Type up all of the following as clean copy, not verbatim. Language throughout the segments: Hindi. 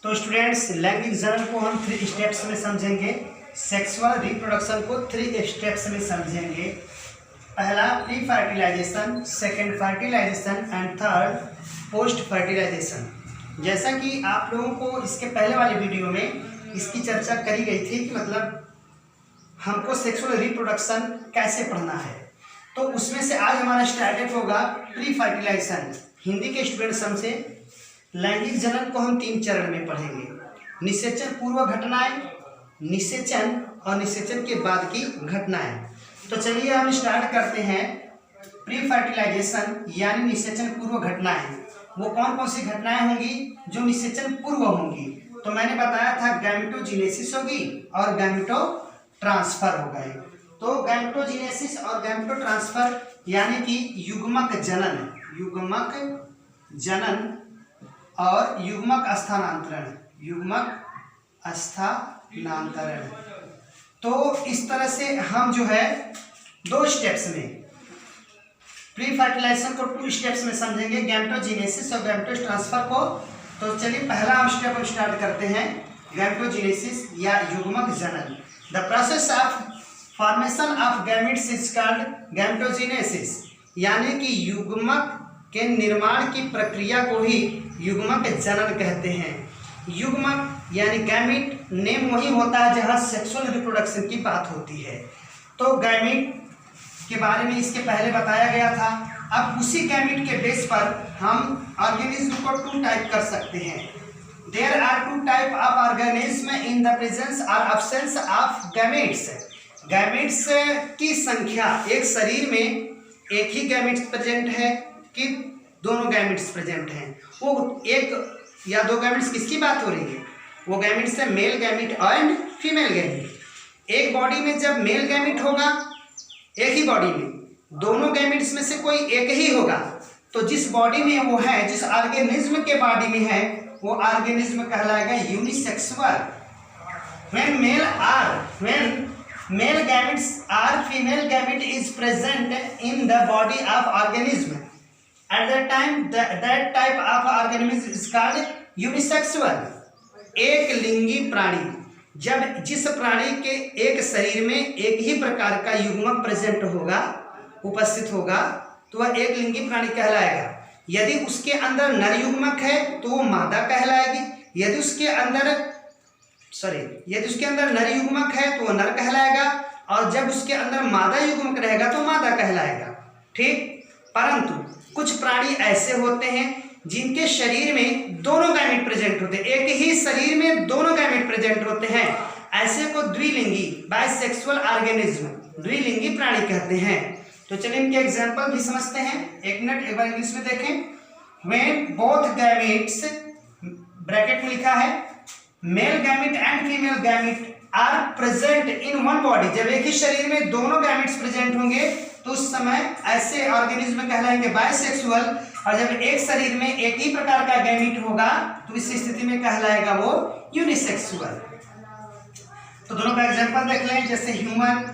तो स्टूडेंट्स, लैंगिक जनन को हम 3 स्टेप्स में समझेंगे। सेक्सुअल रिप्रोडक्शन को 3 स्टेप्स में समझेंगे। पहला pre fertilisation, second fertilisation and third post fertilisation. जैसा कि आप लोगों को इसके पहले वाले वीडियो में इसकी चर्चा करी गई थी कि मतलब हमको सेक्सुअल रिप्रोडक्शन कैसे पढ़ना है, तो उसमें से आज हमारा स्टार्टेड होगा प्री फर्टिलाइजेशन। हिंदी के स्टूडेंट्स हमसे लैंगिक जनन को हम 3 चरण में पढ़ेंगे। निषेचन पूर्व घटनाएं, निषेचन और निषेचन के बाद की घटनाएं। तो चलिए हम स्टार्ट करते हैं। प्री फर्टिलाइजेशन यानी निषेचन पूर्व घटनाएं, वो कौन कौन सी घटनाएं होंगी जो निषेचन पूर्व होंगी? तो मैंने बताया था गैमेटोजेनेसिस होगी और गैमेटो ट्रांसफर होगा। तो गैमेटोजेनेसिस और गैमेटो ट्रांसफर यानी कि युग्मक जनन और युग्मक स्थानांतरण। तो इस तरह से हम जो है 2 स्टेप्स में प्री फर्टिलाइजेशन को 2 स्टेप्स में समझेंगे, गैमेटोजेनेसिस और गैमेटो ट्रांसफर को। तो चलिए पहला हम स्टेप स्टार्ट करते हैं, गैमेटोजेनेसिस या युग्मक जनन। The process of formation of gametes is called gametogenesis, यानी कि युग्मक के निर्माण की प्रक्रिया को ही युग्मक जनन कहते हैं। युग्मक यानी गैमेट, नेम वही होता है जहाँ सेक्सुअल रिप्रोडक्शन की बात होती है। तो गैमेट के बारे में इसके पहले बताया गया था। अब उसी गैमेट के बेस पर हम ऑर्गेनिज्म को 2 टाइप कर सकते हैं। There are 2 type of organism in the presence और एब्सेंस ऑफ गैमेट्स। गैमेट्स की संख्या, एक शरीर में एक ही गैमेट्स प्रेजेंट है कि दोनों गैमेट्स प्रेजेंट हैं, वो एक या 2 गैमेट्स किसकी बात हो रही है? वो गैमेट्स है male gamete and female gamete. एक बॉडी में जब मेल गैमेट होगा, एक ही बॉडी में दोनों गैमेट्स में से कोई एक ही होगा, तो जिस बॉडी में वो है, जिस ऑर्गेनिज्म के बॉडी में है, वो ऑर्गेनिज्म कहलाएगा unisexual. when male gametes or female gamete is present in the body of organism, at that time that type of organism is called unisexual। एक लिंगी प्राणी, जब जिस प्राणी के एक शरीर में एक ही प्रकार का युग्मक प्रेजेंट होगा, उपस्थित होगा, तो वह एक लिंगी प्राणी कहलाएगा। यदि उसके अंदर नर युग्मक है तो वो मादा कहलाएगी। यदि उसके अंदर नर युग्मक है तो वह नर कहलाएगा, और जब उसके अंदर मादा युग्मक रहेगा तो मादा कहलाएगा। ठीक, परंतु कुछ प्राणी ऐसे होते हैं जिनके शरीर में दोनों गैमेट प्रेजेंट होते हैं, एक ही शरीर में दोनों गैमेट प्रेजेंट होते हैं। ऐसे को द्विलिंगी, बाइसेक्सुअल ऑर्गेनिज्म, द्विलिंगी प्राणी कहते हैं। तो चलिए इनके एग्जांपल भी समझते हैं। एक मिनट, एक बार इंग्लिश में देखें। व्हेन बोथ गैमेट्स, ब्रैकेट में लिखा है, male gamete and female gamete are present in one body, जब एक ही शरीर में दोनों गैमेट्स प्रेजेंट होंगे तो उस समय ऐसे ऑर्गेनिज्म कहलाएंगे बाइसेक्सुअल। और जब एक शरीर में एक ही प्रकार का गैमेट होगा तो इस स्थिति में कहलाएगा वो यूनिसेक्सुअल। तो दोनों का एग्जांपल देख लें। जैसे ह्यूमन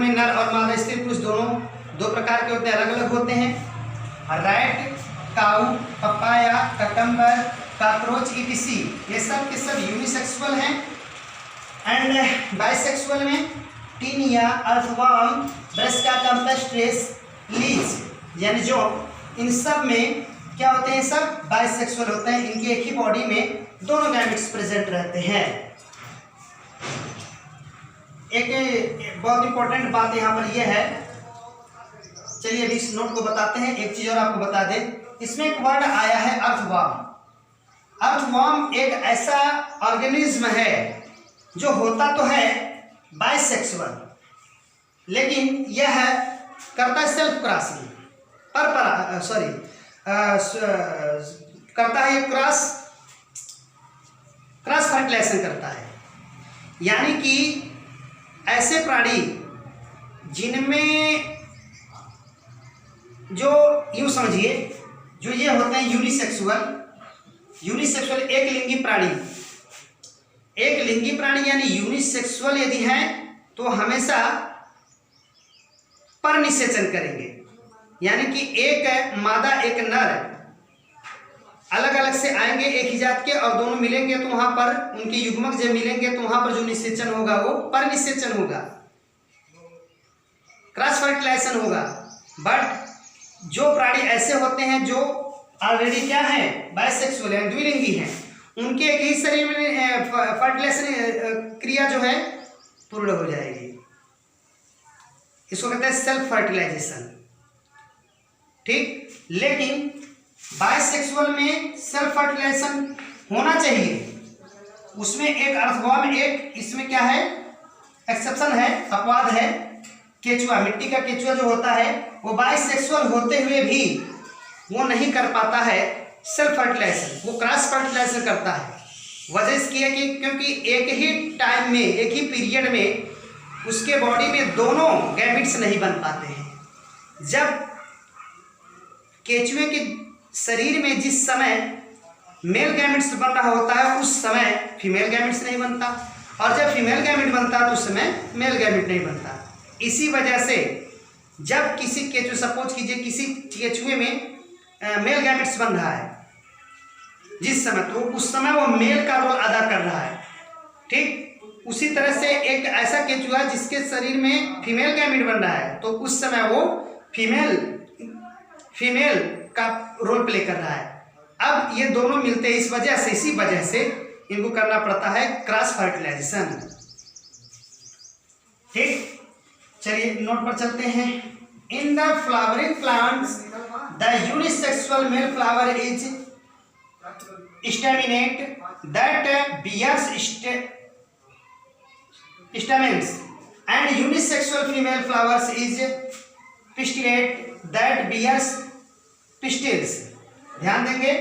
में नर और मादा, स्त्री पुरुष दोनों 2 प्रकार के होते हैं, अलग अलग होते हैं। रैट, काऊ, पपाया, ककम्बर, कॉकरोच, ईटीसी, ये सब के सब यूनिसेक्सुअल हैं। एंड बाइसेक्सुअल में टीनिया, अर्थवर्म, ब्रस्का, कंपेस्ट्रेस, लीच, यानी जो इन सब में क्या होते हैं, सब बाइसेक्सुअल होते हैं। इनकी एक ही बॉडी में दोनों गैमेट्स प्रेजेंट रहते हैं। एक बहुत इंपॉर्टेंट बात यहाँ पर यह है, चलिए अभी इस नोट को बताते हैं। एक चीज और आपको बता दें, इसमें एक वर्ड आया है अर्थवर्म। अर्थवर्म एक ऐसा ऑर्गेनिज्म है जो होता तो है बाइसेक्सुअल, लेकिन यह करता है सेल्फ क्रॉसिंग, करता है क्रॉस फर्टिलाइजेशन करता है। यानी कि ऐसे प्राणी जिनमें जो यूं समझिए, जो ये होते हैं यूनिसेक्सुअल एक लिंगी प्राणी यानी यूनिसेक्सुअल यदि हैं तो हमेशा परनिषेचन करेंगे, यानी कि एक मादा एक नर अलग अलग से आएंगे एक ही जात के और दोनों मिलेंगे तो वहां पर उनके युग्मक जब मिलेंगे तो वहां पर जो निषेचन होगा वो पर निषेचन होगा, क्रॉस फर्टिलाइजेशन होगा। बट जो प्राणी ऐसे होते हैं जो ऑलरेडी क्या है, बाइसेक्सुअल है, द्विलिंगी हैं, उनके एक ही शरीर में फर्टिलाइजेशन क्रिया जो है पूर्ण हो जाएगी। इसको कहते हैं सेल्फ फर्टिलाइजेशन, ठीक। लेकिन बाइसेक्सुअल में सेल्फ फर्टिलाइजेशन होना चाहिए, उसमें एक अर्थवाद, एक इसमें क्या है एक्सेप्शन है, अपवाद है। केचुआ, मिट्टी का केचुआ जो होता है वो बाइसेक्सुअल होते हुए भी वो नहीं कर पाता है सेल्फ फर्टिलाइजेशन, वो क्रॉस फर्टिलाइजेशन करता है। वजह इसकी है कि क्योंकि एक ही टाइम में, एक ही पीरियड में उसके बॉडी में दोनों गैमेट्स नहीं बन पाते हैं। जब केचुए के शरीर में जिस समय मेल गैमेट्स बन रहा होता है उस समय फीमेल गैमेट्स नहीं बनता, और जब फीमेल गैमेट बनता है तो उस समय मेल गैमेट नहीं बनता। इसी वजह से जब किसी केचुए, सपोज कीजिए किसी केचुए में मेल गैमेट्स बन रहा है जिस समय, तो उस समय वो मेल का रोल अदा कर रहा है, ठीक। उसी तरह से एक ऐसा केचुआ जिसके शरीर में फीमेल गैमेट बन रहा है तो उस समय वो फीमेल का रोल प्ले कर रहा है। अब ये दोनों मिलते हैं, इसी वजह से इनको करना पड़ता है क्रॉस फर्टिलाइजेशन, ठीक। चलिए नोट पर चलते हैं। In the flowering plants the unisexual male flower is staminate that bears stamens and unisexual female flowers is pistillate that bears pistils। ध्यान देंगे,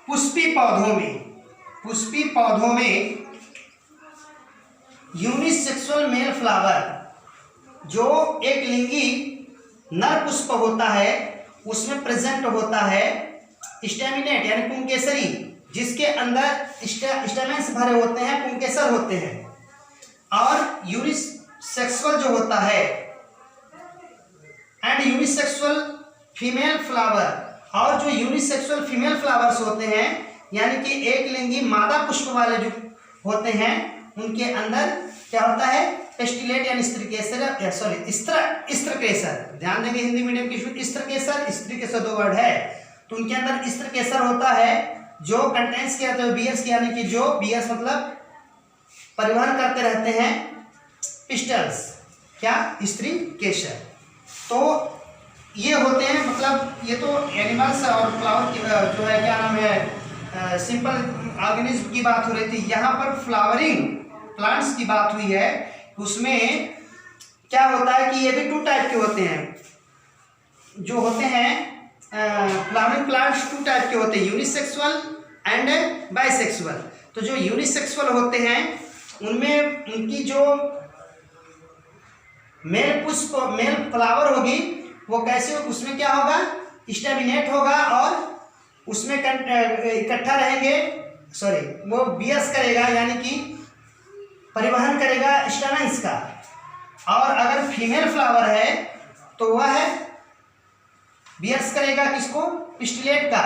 पुष्पी पौधों में यूनिसेक्सुअल मेल फ्लावर जो एक लिंगी नर पुष्प होता है उसमें प्रेजेंट होता है स्टेमिनेट यानी पुंकेसरी, जिसके अंदर स्टेमेंस भरे होते हैं, पुंकेसर होते हैं। और यूनिसेक्सुअल जो होता है एंड यूनिसेक्सुअल फीमेल फ्लावर, और जो यूनिसेक्सुअल फीमेल फ्लावर्स होते हैं यानी कि एक लिंगी मादा पुष्प वाले जो होते हैं उनके अंदर क्या होता है, पेस्टिलेट यानी स्त्रकेसर। ध्यान देंगे हिंदी मीडियम की, स्त्रकेसर स्त्री के 2 वर्ड है, तो उनके अंदर स्त्रकेसर होता है जो कंटेंट्स क्या होता है, बियर्स की, यानी कि जो बियर्स मतलब परिवहन करते रहते हैं पिस्टल्स, क्या, स्त्री केसर। तो ये होते हैं, मतलब ये तो एनिमल्स और फ्लावर की जो है क्या नाम है, सिंपल ऑर्गेनिज्म की बात हो रही थी। यहाँ पर फ्लावरिंग प्लांट्स की बात हुई है, उसमें क्या होता है कि ये भी 2 टाइप के होते हैं, जो होते हैं फ्लावरिंग प्लांट्स 2 टाइप के होते हैं, यूनिसेक्सुअल एंड बाइसेक्सुअल। तो जो यूनिसेक्सुअल होते हैं उनमें उनकी जो मेल फ्लावर होगी वो कैसे, उसमें क्या होगा, स्टेमिनेट होगा और उसमें इकट्ठा रहेंगे, वो बियर्स करेगा यानी कि परिवहन करेगा स्टेमेंस का। और अगर फीमेल फ्लावर है तो वह बियर्स करेगा किसको, पिस्टिलेट का,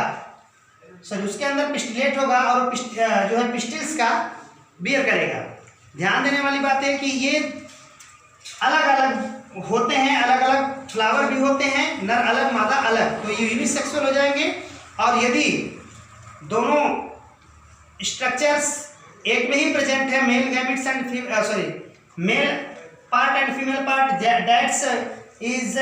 उसके अंदर पिस्टिलेट होगा और जो है पिस्टिल्स का बियर करेगा। ध्यान देने वाली बात है कि ये अलग अलग होते हैं, अलग अलग फ्लावर भी होते हैं, नर अलग मादा अलग, तो ये यूनिसेक्सुअल हो जाएंगे। और यदि दोनों स्ट्रक्चर्स एक में ही प्रेजेंट है, male gametes and male part and female part, that's is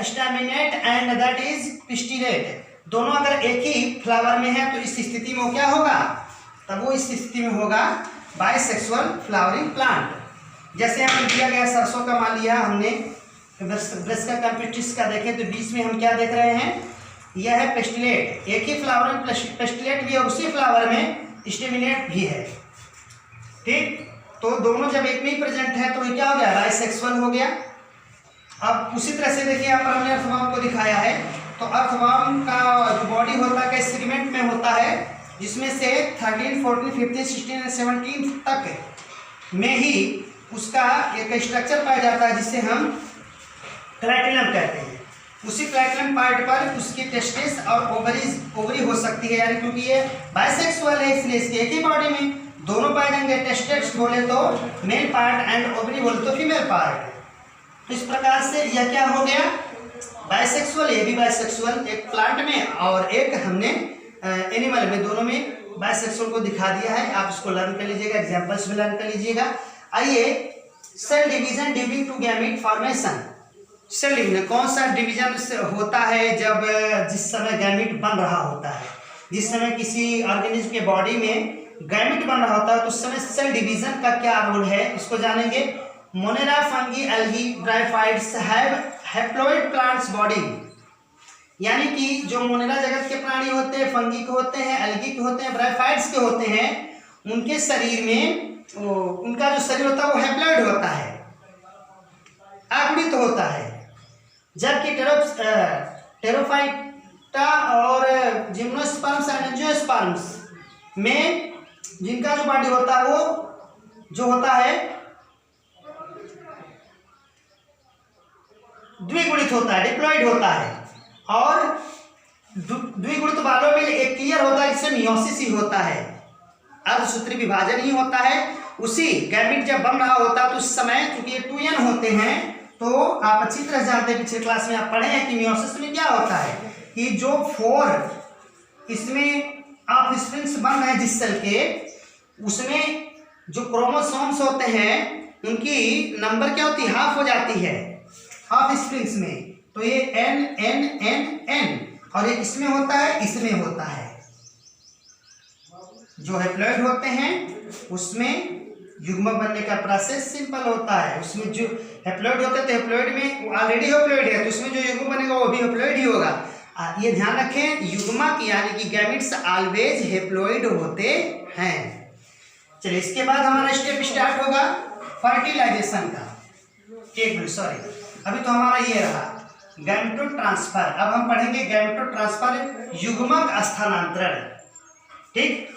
staminate and that is pistillate, दोनों अगर एक ही फ्लावर में है तो इस स्थिति में क्या होगा, तब वो इस स्थिति में होगा बाइसेक्सुअल फ्लावरिंग प्लांट। जैसे हमें दिया गया सरसों का मान लिया हमने, ब्रश का कंप्यूटिस का देखें तो बीच में हम क्या देख रहे हैं, यह है पेस्टिलेट, एक ही फ्लावर में पेस्टिलेट भी है, उसी फ्लावर में स्टेमिनेट भी है, ठीक। तो दोनों जब एक में ही प्रेजेंट है तो ये क्या हो गया, बाइसेक्सुअल हो गया। अब उसी तरह से देखिए यहाँ पर हमने अर्थवर्म को दिखाया है, तो अर्थवर्म का जो बॉडी होता है कई सेगमेंट में होता है, जिसमें से 13, 14, 15, 16 और 17 तक में ही उसका एक स्ट्रक्चर पाया जाता है जिसे हम क्राइटेलम कहते हैं। उसी प्लेटलेट पार्ट पर उसकी टेस्टिस और ओवरी हो सकती है, यानी क्योंकि ये बाइसेक्सुअल है इसलिए इसके एक ही बॉडी में दोनों पाए जाएंगे। टेस्टिस बोले तो मेल पार्ट एंड ओवरी बोले तो फीमेल पार्ट। तो इस प्रकार से यह क्या हो गया, बाइसेक्सुअल, ये भी बाइसेक्सुअल एक प्लांट में और एक हमने एनिमल में, दोनों में बाइसेक्सुअल को दिखा दिया है। आप इसको लर्न कर लीजिएगा, एग्जांपल्स भी लर्न कर लीजिएगा। आइए, cell division during to gamete formation. Cell division कौन सा डिवीजन होता है, जब जिस समय गैमीट बन रहा होता है, जिस समय किसी ऑर्गेनिज्म के बॉडी में गैमीट बन रहा होता है तो उस समय सेल डिवीजन का क्या रोल है, इसको जानेंगे। Monera, fungi, algae, bryophytes have haploid plants body, यानी कि जो मोनेरा जगत के प्राणी होते हैं, फंगी के होते हैं, एल्गी के होते हैं, ब्रायोफाइट्स के होते हैं, उनके शरीर में उनका जो शरीर होता है वो हैप्लॉइड होता है, आवृत होता है। जबकि टेरोफाइटा और जिम्नोस्पर्म्स एंड एंजियोस्पर्म्स में जिनका जो बॉडी होता है वो जो होता है द्विगुणित होता है, डिप्लॉइड होता है। और द्विगुणित वालों में एक क्लियर होता है, इससे मियोसिस ही होता है, अर्धसूत्री विभाजन ही होता है। उसी गैमीट जब बन रहा होता है तो उस समय क्योंकि ये 2n होते हैं, तो आप अच्छी तरह जानते हैं, पिछले क्लास में आप पढ़े हैं कि मियोसिस में क्या होता है कि जो 4 इसमें आप स्प्रिंग्स बन रहे हैं जिस सेल के, उसमें जो क्रोमोसोम्स होते हैं उनकी नंबर क्या होती है, हाफ हो जाती है, हाफ स्प्रिंग्स में। तो ये n n n n और ये इसमें होता है, इसमें होता है। जो हैप्लॉइड होते हैं उसमें युग्मक बनने का प्रोसेस सिंपल होता है। उसमें जो हैप्लॉइड होते हैं तो हैप्लॉइड में ऑलरेडी हैप्लॉइड है, तो उसमें जो युग्मक बनेगा वो भी हैप्लॉइड ही होगा। ये ध्यान रखें, युग्मक यानी कि गैमीट्स ऑलवेज हैप्लॉइड होते हैं। चलिए, इसके बाद हमारा स्टेप स्टार्ट होगा फर्टिलाइजेशन का। एक मिनट, सॉरी, अभी तो हमारा ये रहा गैमेटो ट्रांसफर। अब हम पढ़ेंगे गैमेटो ट्रांसफर, युग्मक स्थानांतरण। ठीक,